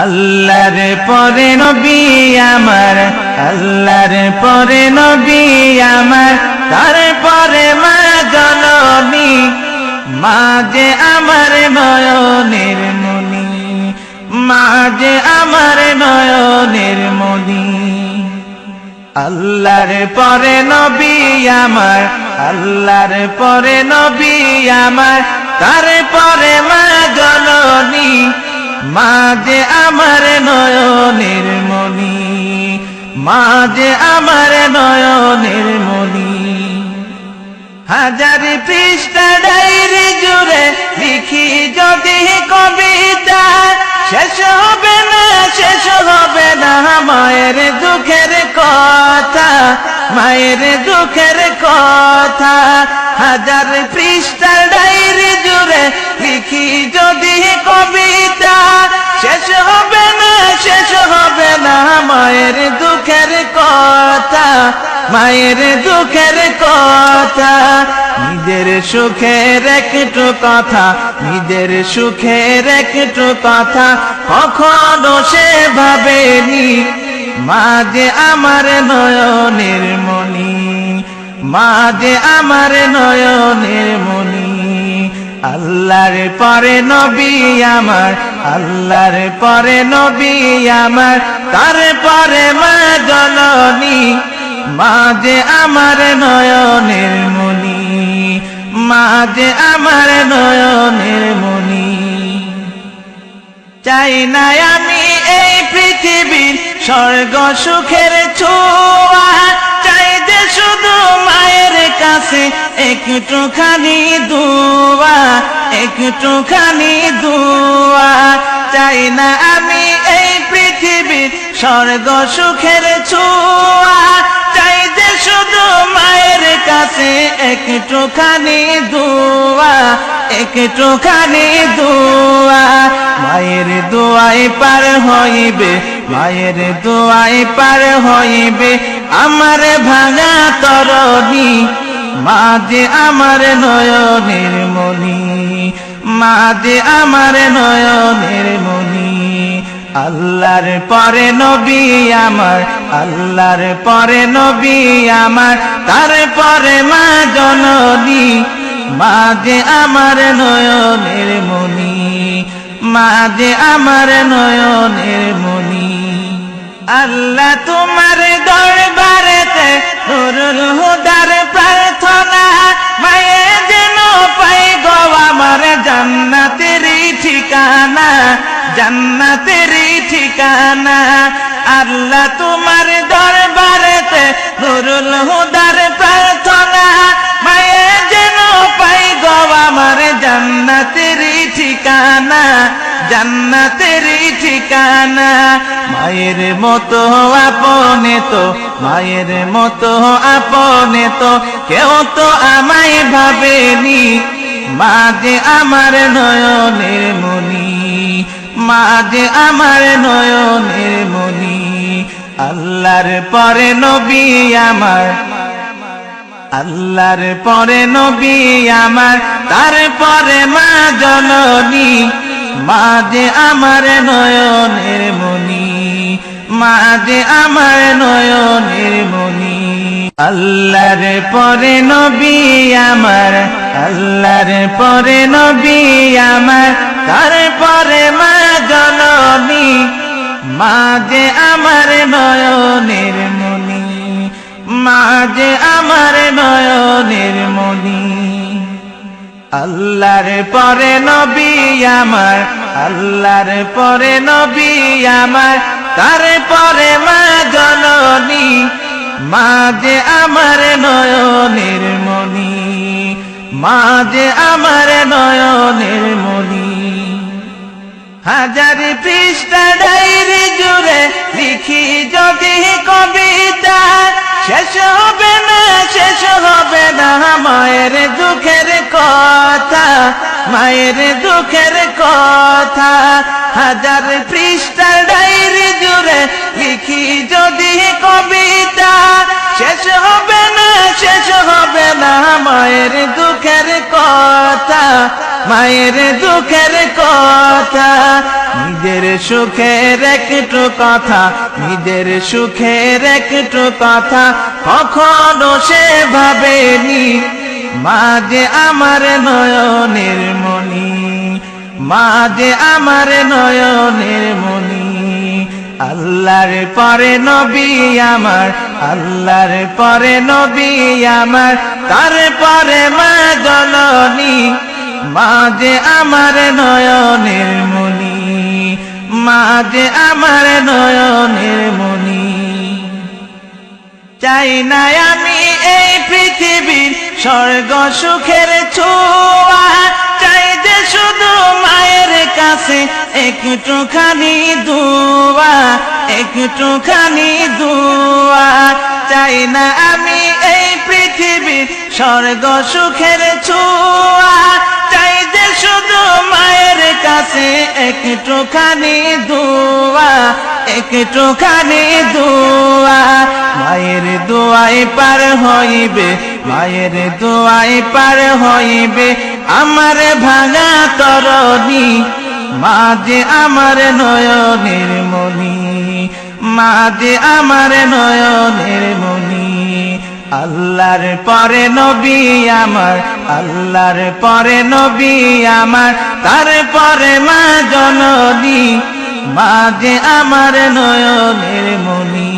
আল্লাহর পরে নবী আমার, আল্লাহর পরে নবী আমার, তারপরে মা জননী, মা যে আমার নয়নের মনি, মা যে আমার নয়নের মনি। আল্লাহর পরে নবী আমার, আল্লাহর পরে নবী আমার, তারপরে মা জননী, মা যে আমার নয়নের মনি, মা যে আমার নয়নের মনি। হাজার পৃষ্ঠা ডায়রি জুড়ে লিখি যদি কবিতা, শেষ হবে না, শেষ হবে না মায়ের দুঃখের কথা, মায়ের দুঃখের কথা। হাজার পৃষ্ঠা ডায়রি জুড়ে লিখি যদি কবিতা, শেষ হবে না, শেষ হবে না মায়ের দুঃখের কথা, মায়ের দুঃখের কথা। নিজের সুখের একটু কথা, নিজের সুখের একটু কথা কখনো সে ভাবেনি, মা যে আমার নয়নের মনি, মা যে আমার নয়নের মনি। আল্লাহর পরে নবী আমার, আল্লাহর পরে নবী আমার, তারপরে মা জননী, মা যে আমার নয়নের মনি, মা যে আমার নয়নের মনি। চাই না আমি এই পৃথিবীর স্বর্গ সুখের ছোঁয়া, চাই যে শুধু মায়ের কাছে একটুখানি দুয়া, একটুখানি দুয়া। চাই না আমি এই পৃথিবীর স্বর্গ সুখের ছোঁয়া, চাই যে শুধু মায়ের কাছে একটুখানি দুয়া, একটুখানি দুয়া। মায়ের দোয়ায় পার হইবে, মায়ের দোয়ায় পার হইবে আমার ভাঙা তরণী, মা যে আমার নয়নের মনি, মা যে আমার নয়নের মনি। আল্লাহর পরে নবী আমার, আল্লাহর পরে নবী আমার, তারপরে মা জননী, মা যে আমার নয়নের মনি, মা যে আমার নয়নের মনি। আল্লাহ তোমার দরবারেতে নুরুল হুদার প্রার্থনা, মায়ে যেন পাই গো আমার জান্নাতেরই ঠিকানা, জান্নাতেরই ঠিকানা। আল্লাহ তোমার দরবারেতে নুরুল হুদার প্রার্থনা, মায়ে যেন পাই গো আমার জান্নাতেরই ঠিকানা, জান্নাতেরই ঠিকানা। মায়ের মতো আপনে তো, মায়ের মতো আপনে তো কেউ তো আমায় ভাবেনি, মা যে আমার নয়নের মনি, মা যে আমার নয়নের মনি। আল্লাহর পরে নবী আমার, আল্লাহর পরে নবী আমার, তারপরে মা জননী, মা যে আমার নয়নের মনি, মা যে আমার নয়নের মনি। আল্লাহর পরে নবী আমার, আল্লাহর পরে নবী আমার, তারপরে মা জননী, মা যে আমার নয়নের মনি, মা যে আমার নয়নের মনি। আল্লাহর পরে নবী আমার, আল্লাহর পরে নবী আমার, তারপরে মা জননী, মা যে আমার নয়নের মনি, মা যে আমার নয়নের মনি। হাজার পৃষ্ঠা ডায়রি জুড়ে লিখি যদি কবিতা, শেষ হবে না, শেষ হবে না মায়ের দুঃখের কথা, মায়ের দুঃখের কথা। হাজার পৃষ্ঠা ডায়রি জুড়ে লিখি যদি কবিতা, শেষ হবে না, শেষ হবে না মায়ের দুঃখের কথা, মায়ের দুঃখের কথা। নিজের সুখের একটু কথা, নিজের সুখের একটু কথা কখনো সে ভাবেনি। মা যে আমার নয়নের মণি, মা যে আমার নয়নের মণি। আল্লাহর পরে নবী আমার, আল্লাহর পরে নবী আমার, তারপরে মা জননী। মা যে আমার নয়নের মণি, মা যে আমার নয়নের মণি। চাই না আমি এই পৃথিবীর স্বর্গ সুখের ছোঁয়া, চাই যে শুধু মায়ের কাছে একটুখানি দুয়া, একটুখানি দুয়া। চাই না আমি এই পৃথিবীর স্বর্গ সুখের ছোঁয়া, চাই যে শুধু মায়ের কাছে একটুখানি দুয়া, একটুখানি দুয়া। মায়ের দোয়ায় পার হইবে, মায়ের দোয়ায় পার হইবে আমার ভাঙা তরণী। মা যে আমার নয়নের মণি, মা যে আমার নয়নের মণি। আল্লাহর পরে নবী আমার, আল্লাহর পরে নবী আমার, তারপরে মা জননী। মা যে আমার নয়নের মণি,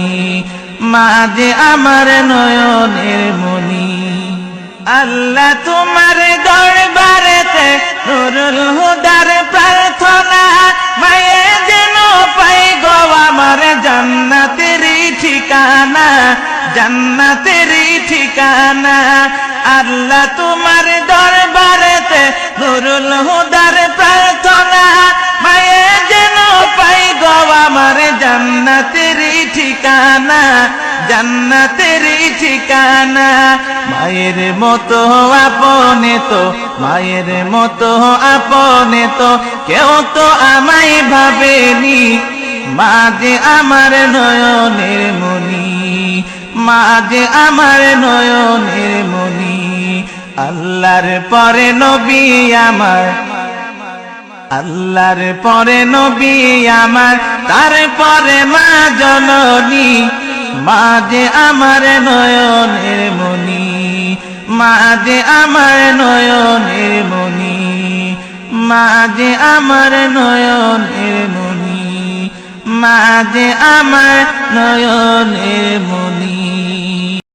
মা যে আমার নয়নের মণি। আল্লাহ তোমার দরবারেতে নুরুল হুদার প্রার্থনা, মায়ে যেন পাই গো আমার জান্নাতেরই ঠিকানা, জান্নাতেরই ঠিকানা। আল্লাহ তোমার দরবারেতে নুরুল হুদার প্রার্থনা, মায়ে যেন পাই গো আমার জান্নাতেরই ঠিকানা, জান্নাতেরই ঠিকানা। মায়ের মতো আপনে তো, মায়ের মতো আপনে তো কেউ তো আমায় ভাবেনি। মা যে আমার নয়নের মণি, মা যে আমার নয়নের মণি। আল্লাহর পরে নবী আমার, আল্লাহর পরে নবী আমার, তারপরে মা জননী। মা যে আমার নয়নের মণি, মা যে আমার নয়নের মণি, মা যে আমার নয়নের মণি, মা যে আমার নয়নের মণি।